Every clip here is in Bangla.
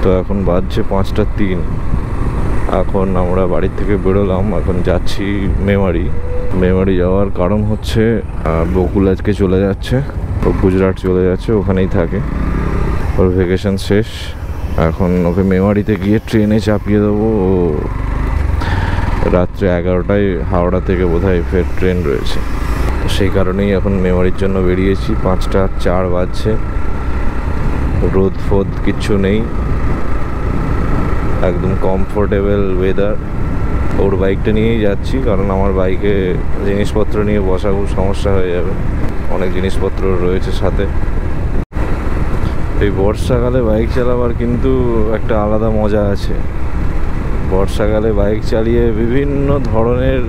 তো এখন বাজছে 5:03। এখন আমরা বাড়ির থেকে বেরোলাম, এখন যাচ্ছি মেমারি। মেমারি যাওয়ার কারণ হচ্ছে বকুল আজকে চলে যাচ্ছে, ও গুজরাট চলে যাচ্ছে, ওখানেই থাকে, ওর ভ্যাকেশন শেষ। এখন ওকে মেমারিতে গিয়ে ট্রেনে চাপিয়ে দেবো। ও রাত্রে 11টায় হাওড়া থেকে বোধহয় ফের ট্রেন রয়েছে, সেই কারণেই এখন মেমারির জন্য বেরিয়েছি। 5:04 বাজছে, রোদ ফোদ কিচ্ছু নেই, একদম কমফোর্টেবল ওয়েদার। ওর বাইকটা নিয়েই যাচ্ছি, কারণ আমার বাইকে জিনিসপত্র নিয়ে বসা খুব সমস্যা হয়ে যাবে, অনেক জিনিসপত্র রয়েছে সাথে। এই বর্ষাকালে বাইক চালাবার কিন্তু একটা আলাদা মজা আছে। বর্ষাকালে বাইক চালিয়ে বিভিন্ন ধরনের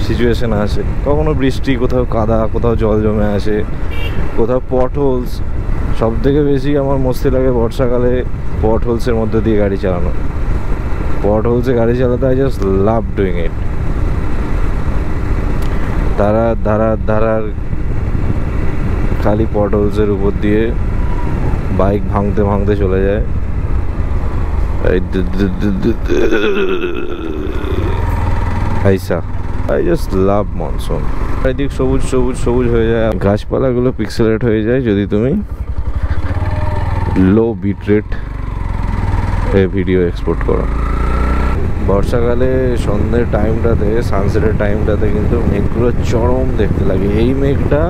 সিচুয়েশন আসে, কখনো বৃষ্টি, কোথাও কাদা, কোথাও জল জমে আসে, কোথাও পটহোলস। সব থেকে বেশি আমার মস্তি লাগে বর্ষাকালে পটহোলসের মধ্যে দিয়ে গাড়ি চালানো। পটহোলসে গাড়ি চালাতে I just love doing it. ধারার খালি পটহোলসের উপর দিয়ে বাইক ভাঙতে ভাঙতে চলে যায়। I just love monsoon. চারিদিক সবুজ সবুজ সবুজ হয়ে যায়, গাছপালাগুলো পিক্সেলেট হয়ে যায় যদি তুমি low bit rate video export করো। বর্ষাকালে সন্ধ্যের টাইমটাতে, সানসেটের টাইমটাতে কিন্তু মেঘগুলো চরম দেখতে লাগে। এই মেঘটা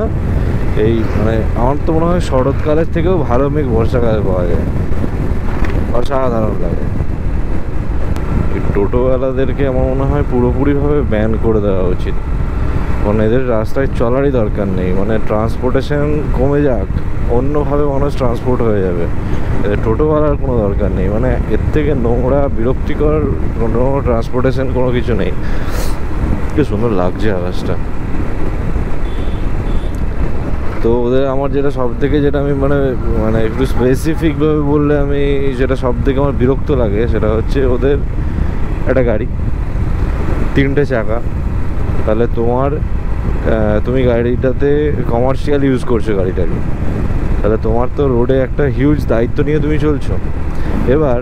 এই মানে আমার তো মনে হয় শরৎকালের থেকেও ভালো মেঘ বর্ষাকালে পাওয়া যায়, অসাধারণ লাগে। এই টোটোওয়ালাদেরকে আমার মনে হয় পুরোপুরিভাবে ব্যান করে দেওয়া উচিত, কারণ এদের রাস্তায় চলারই দরকার নেই। মানে ট্রান্সপোর্টেশন কমে যাক, অন্যভাবে মানুষ ট্রান্সপোর্ট হয়ে যাবে, এদের টোটোওয়ালার কোনো দরকার নেই। মানে এর থেকে নোংরা, বিরক্তিকর কোনো ট্রান্সপোর্টেশন কোনো কিছু নেই। কি সুন্দর লাগছে আকাশটা। তো ওদের আমার যেটা সব থেকে, যেটা আমি মানে একটু স্পেসিফিকভাবে বললে আমি যেটা সব থেকে আমার বিরক্ত লাগে, সেটা হচ্ছে ওদের একটা গাড়ি 3টে চাকা। তাহলে তুমি গাড়িটাতে কমার্শিয়াল ইউজ করছো গাড়িটাকে, তাহলে তোমার তো রোডে একটা হিউজ দায়িত্ব নিয়ে তুমি চলছো। এবার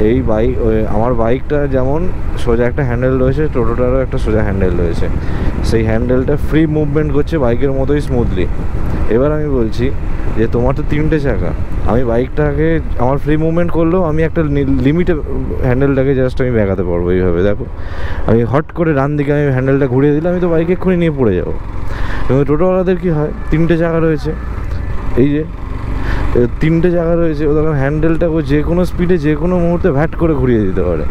এই আমার বাইকটা যেমন সোজা একটা হ্যান্ডেল রয়েছে, টোটোটারও একটা সোজা হ্যান্ডেল রয়েছে, সেই হ্যান্ডেলটা ফ্রি মুভমেন্ট করছে বাইকের মতোই স্মুথলি। এবার আমি বলছি যে তোমার তো 3টে চাকা, আমি বাইকটাকে আমার ফ্রি মুভমেন্ট করলেও আমি একটা লিমিটে হ্যান্ডেলটাকে জাস্ট আমি বেঁকাতে পারবো। এইভাবে দেখো, আমি হট করে ডান দিকে আমি হ্যান্ডেলটা ঘুরিয়ে দিলে আমি তো বাইক এক্ষুনি নিয়ে পড়ে যাবো। এবং টোটোওয়ালাদের কী হয়, 3টে চাকা রয়েছে, এই যে 3টে জায়গা রয়েছে, ও তখন হ্যান্ডেলটাকে যে কোনো স্পিডে যে কোনো মুহূর্তে ভ্যাট করে ঘুরিয়ে দিতে পারে।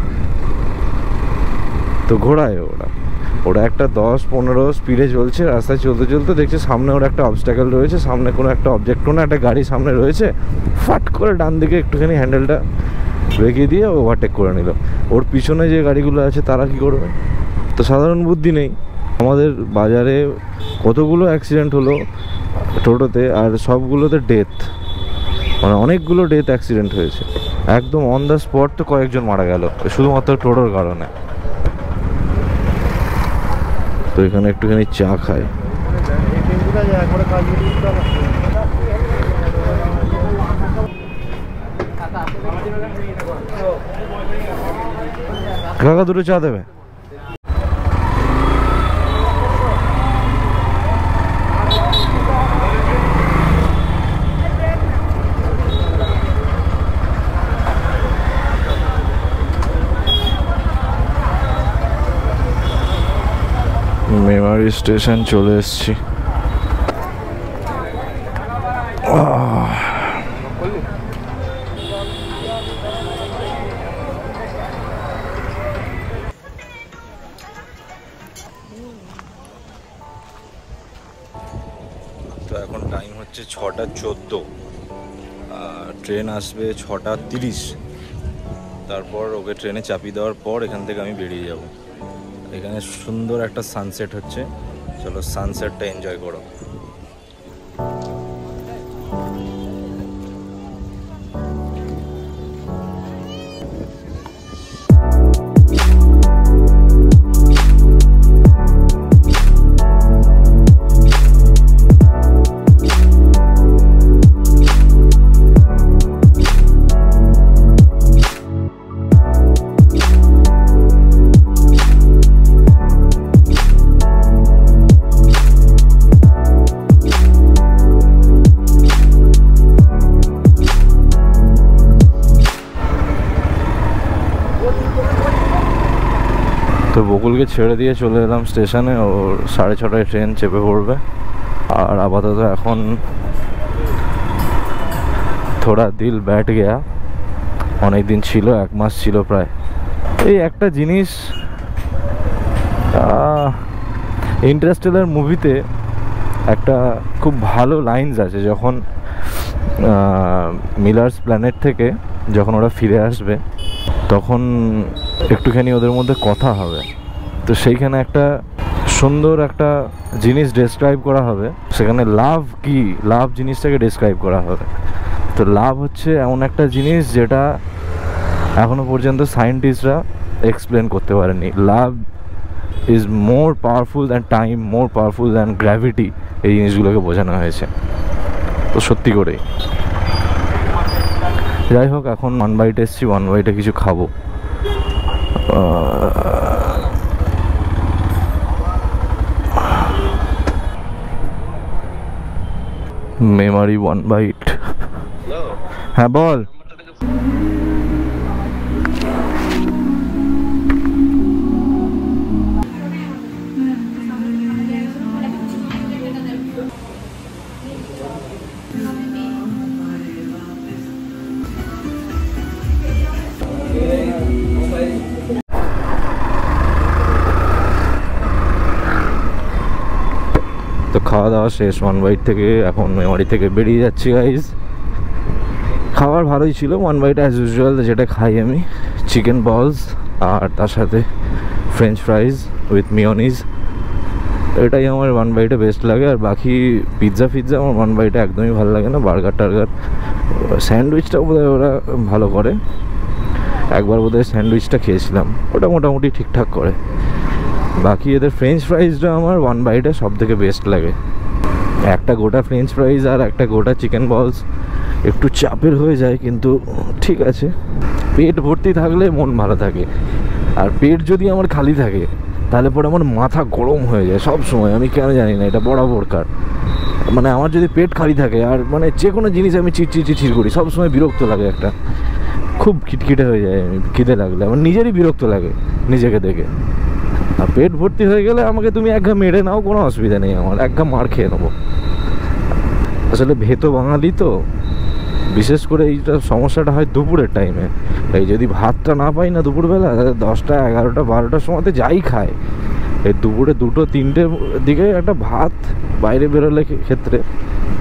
তো ঘোরায় ওরা একটা 10-15 স্পিডে চলছে, রাস্তায় চলতে চলতে দেখছে সামনে ওর একটা অবস্ট্যাকেল রয়েছে, সামনে কোনো একটা অবজেক্ট, কোনো একটা গাড়ি সামনে রয়েছে, ফাট করে ডান দিকে একটুখানি হ্যান্ডেলটা রেখে দিয়ে ওভারটেক করে নিল। ওর পিছনে যে গাড়িগুলো আছে তারা কি করবে? তো সাধারণ বুদ্ধি নেই। আমাদের বাজারে কতগুলো অ্যাক্সিডেন্ট হলো টোটোতে, আর সবগুলোতে ডেথ, মানে অনেকগুলো ডেথ অ্যাক্সিডেন্ট হয়েছে একদম অন দ্য স্পট। তো কয়েকজন মারা গেল শুধুমাত্র টোটোর কারণে। তো এখানে একটুখানি চা খাই। কাকা দুটো চা দেবে? মেমারি স্টেশন চলে এসেছি। তো এখন টাইম হচ্ছে 6:14, ট্রেন আসবে 6:30। তারপর ওকে ট্রেনে চাপিয়ে দেওয়ার পর এখান থেকে আমি বেরিয়ে যাব। এখানে সুন্দর একটা সানসেট হচ্ছে, চলো সানসেটটা এনজয় করো। তো বকুলকে ছেড়ে দিয়ে চলে এলাম স্টেশনে। ওর 6:30টায় ট্রেন চেপে পড়বে। আর আপাতত এখন থোড়া দিল ব্যাট গেয়া, অনেক দিন ছিল, 1 মাস ছিল প্রায়। এই একটা জিনিস, ইন্টারস্টেলার মুভিতে একটা খুব ভালো লাইনস আছে, যখন মিলার্স প্ল্যানেট থেকে যখন ওরা ফিরে আসবে তখন একটুখানি ওদের মধ্যে কথা হবে। তো সেইখানে একটা সুন্দর একটা জিনিস ডেসক্রাইব করা হবে, সেখানে লাভ কি, লাভ জিনিসটাকে ডেসক্রাইব করা হবে। তো লাভ হচ্ছে এমন একটা জিনিস যেটা এখনো পর্যন্ত সায়েন্টিস্টরা এক্সপ্লেন করতে পারেনি। Love is more powerful than time, more powerful than gravity, এই জিনিসগুলোকে বোঝানো হয়েছে। তো সত্যি করেই। যাই হোক, এখন 1 বাইট এসছি, 1 বাইটে কিছু খাবো। মেমারি 1 বাইট। হ্যাঁ বল। তো খাওয়া দাওয়া শেষ 1 বাইট থেকে, এখন মেমারি থেকে বেরিয়ে যাচ্ছি গাইজ। খাবার ভালোই ছিল 1 বাইট অ্যাজ ইউজুয়াল, যেটা খাই আমি, চিকেন বলস আর তার সাথে ফ্রেঞ্চ ফ্রাইজ উইথ মিওনিজ। এটাই আমার 1 বাইটে বেস্ট লাগে। আর বাকি পিৎজা আমার 1 বাইটে একদমই ভালো লাগে না। বার্গার টার্গার, স্যান্ডউইচটাও বোধহয় ওরা ভালো করে, একবার বোধহয় স্যান্ডউইচটা খেয়েছিলাম, ওটা মোটামুটি ঠিকঠাক করে। বাকি এদের ফ্রেঞ্চ ফ্রাইজটা আমার 1 বাইটে সব থেকে বেস্ট লাগে। একটা গোটা ফ্রেঞ্চ ফ্রাইজ আর একটা গোটা চিকেন বলস একটু চাপের হয়ে যায়, কিন্তু ঠিক আছে। পেট ভর্তি থাকলে মন ভালো থাকে, আর পেট যদি আমার খালি থাকে তাহলে পরে আমার মাথা গরম হয়ে যায় সব সময়। আমি কেন জানি না, এটা বরাবরকার। মানে আমার যদি পেট খালি থাকে আর মানে যে কোনো জিনিস আমি চিড় করি, সবসময় বিরক্ত লাগে, একটা খুব খিটখিটে হয়ে যায়। আমি খিদে লাগলে আমার নিজেরই বিরক্ত লাগে নিজেকে দেখে। আর পেট ভর্তি হয়ে গেলে আমাকে তুমি এক ঘা মেরে নাও, কোনো অসুবিধা নেই, আমার এক ঘা মার খেয়ে নেবো। আসলে ভেতো বাঙালি তো, বিশেষ করে এইটা সমস্যাটা হয় দুপুরের টাইমে। এই যদি ভাতটা না পাই না দুপুরবেলা, 10টা 11টা 12টার সময়তে যাই খায়, এই দুপুরে 2টো 3টের দিকে একটা ভাত বাইরে বেরোলে ক্ষেত্রে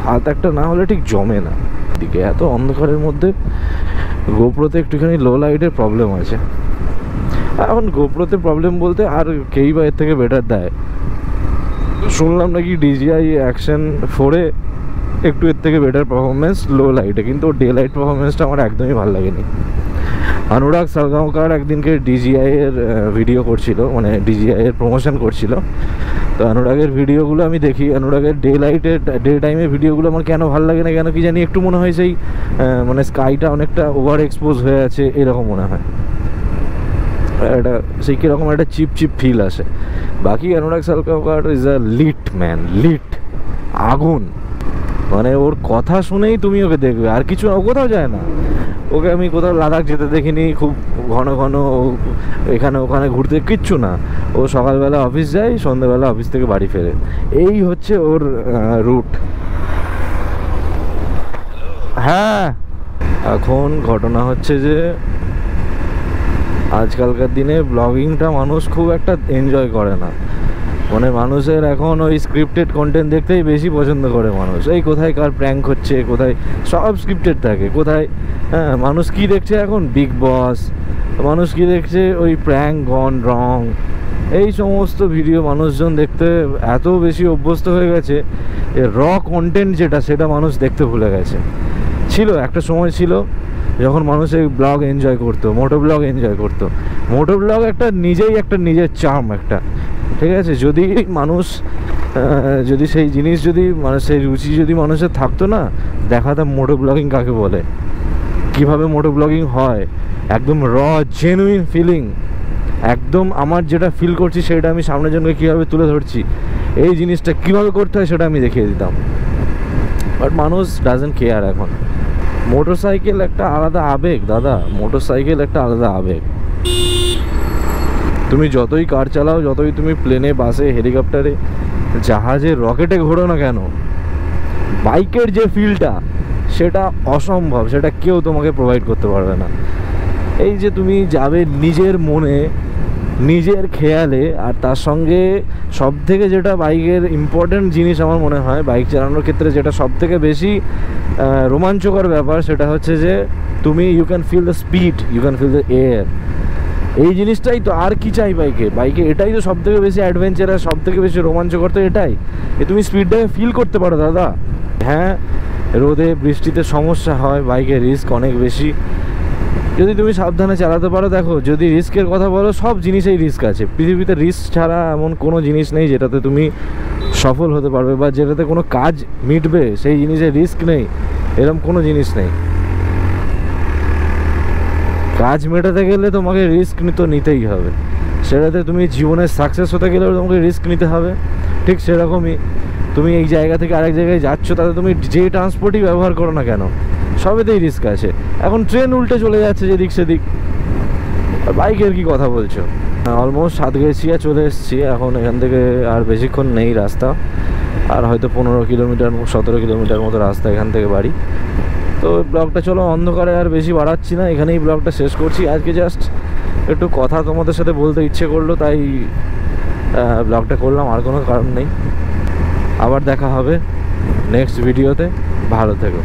ভাত একটা না হলে ঠিক জমে না। দিকে এত অন্ধকারের মধ্যে গোপ্রোতে একটুখানি লো লাইটের প্রবলেম আছে। এখন গোপ্রোতে প্রবলেম বলতে আর কেই বা এর থেকে বেটার দেয়। শুনলাম নাকি DJI Action 4-এ একটু এর থেকে বেটার পারফরমেন্স লো লাইটে, কিন্তু ডে লাইট পারফরমেন্সটা আমার একদমই ভালো লাগেনি। অনুরাগ সালগাঁওকার একদিনকে DJI এর ভিডিও করছিল, মানে DJI এর প্রমোশন করছিল। তো অনুরাগের ভিডিওগুলো আমি দেখি, অনুরাগের ডে টাইমের ভিডিওগুলো আমার কেন ভালো লাগে না কেন কি জানি, একটু মনে হয় সেই মানে স্কাইটা অনেকটা ওভার এক্সপোজ হয়ে আছে এরকম মনে হয়। একটা সেই কীরকম একটা চিপ ফিল আসে। বাকি Anurag Salgaonkar is a lit man, lit আগুন। মানে ওর কথা শুনেই তুমি ওকে দেখবে, আর কিছু ও কোথাও যায় না। ওকে আমি কোথাও লাদাখ যেতে দেখিনি, খুব ঘন এখানে ওখানে ঘুরতে, কিচ্ছু না। ও সকালবেলা অফিস যায়, সন্ধ্যেবেলা অফিস থেকে বাড়ি ফেরে, এই হচ্ছে ওর রুট। হ্যাঁ, এখন ঘটনা হচ্ছে যে আজকালকার দিনে ব্লগিংটা মানুষ খুব একটা এনজয় করে না। মানে মানুষের এখন ওই স্ক্রিপ্টেড কন্টেন্ট দেখতেই বেশি পছন্দ করে মানুষ। এই কোথায় কার প্র্যাঙ্ক হচ্ছে, কোথায় সব স্ক্রিপ্টেড থাকে, কোথায় হ্যাঁ মানুষ কি দেখছে এখন, বিগ বস, মানুষ কি দেখছে ওই প্র্যাঙ্ক গন রং, এই সমস্ত ভিডিও মানুষজন দেখতে এত বেশি অভ্যস্ত হয়ে গেছে। র কন্টেন্ট যেটা, সেটা মানুষ দেখতে ভুলে গেছে। একটা সময় ছিল যখন মানুষ এই ব্লগ এনজয় করতো, মোটো ব্লগ এনজয় করতো। মোটো ব্লগ নিজের চার্ম একটা, ঠিক আছে। যদি মানুষ যদি সেই জিনিস যদি মানে সেই রুচি যদি মানুষের থাকতো না, দেখাতাম মোটো ব্লগিং কাকে বলে, কিভাবে মোটো ব্লগিং হয়, একদম র জেনুইন ফিলিং, একদম আমার যেটা ফিল করছি সেটা আমি সামনের জনকে কীভাবে তুলে ধরছি, এই জিনিসটা কীভাবে করতে হয় সেটা আমি দেখিয়ে দিতাম। বাট মানুষ ডাজন্ট কেয়ার এখন। মোটরসাইকেল একটা আলাদা আবেগ দাদা, মোটরসাইকেল একটা আলাদা আবেগ। তুমি যতই কার চালাও, যতই তুমি প্লেনে, বাসে, হেলিকপ্টারে, জাহাজে, রকেটে ঘোরো না কেন, বাইকের যে ফিলটা সেটা অসম্ভব, সেটা কেউ তোমাকে প্রোভাইড করতে পারবে না। এই যে তুমি যাবে নিজের মনে, নিজের খেয়ালে, আর তার সঙ্গে সব থেকে যেটা বাইকের ইম্পর্টেন্ট জিনিস আমার মনে হয় বাইক চালানোর ক্ষেত্রে, যেটা সব থেকে বেশি রোমাঞ্চকর ব্যাপার, সেটা হচ্ছে যে তুমি you can feel the speed, you can feel the air. এই জিনিসটাই তো, আর কি চাই বাইকে এটাই তো সব থেকে বেশি অ্যাডভেঞ্চারাস, সব থেকে বেশি রোমাঞ্চকর তো এটাই, তুমি স্পিডটাকে ফিল করতে পারো দাদা। হ্যাঁ, রোদে বৃষ্টিতে সমস্যা হয়, বাইকে রিস্ক অনেক বেশি, যদি তুমি সাবধানে চালাতে পারো। দেখো, যদি রিস্কের কথা বলো, সব জিনিসেই রিস্ক আছে পৃথিবীতে, রিস্ক ছাড়া এমন কোনো জিনিস নেই যেটাতে তুমি সফল হতে পারবে বা যেটাতে কোনো কাজ মিটবে, সেই জিনিসে রিস্ক নেই, এরকম কোনো জিনিস নেই। কাজ মেটাতে গেলে তোমাকে রিস্ক তো নিতেই হবে, সেটাতে তুমি জীবনে সাকসেস হতে গেলেও তোমাকে রিস্ক নিতে হবে। ঠিক সেরকমই তুমি এই জায়গা থেকে আরেক জায়গায় যাচ্ছ, তাতে তুমি যে ট্রান্সপোর্টই ব্যবহার করো না কেন, সবেতেই রিস্ক আছে। এখন ট্রেন উল্টে চলে যাচ্ছে যেদিক সেদিক, আর বাইকের কি কথা বলছো। অলমোস্ট সাতগাছিয়া চলে এসেছি, এখন এখান থেকে আর বেশিক্ষণ নেই রাস্তা, আর হয়তো 15 কিলোমিটার 17 কিলোমিটার মতো রাস্তা এখান থেকে বাড়ি। তো ব্লগটা চলো অন্ধকারে আর বেশি বাড়াচ্ছি না, এখানেই ব্লগটা শেষ করছি। আজকে জাস্ট একটু কথা তোমাদের সাথে বলতে ইচ্ছে করলো, তাই ব্লগটা করলাম, আর কোনো কারণ নেই। আবার দেখা হবে নেক্সট ভিডিওতে, ভালো থেকো।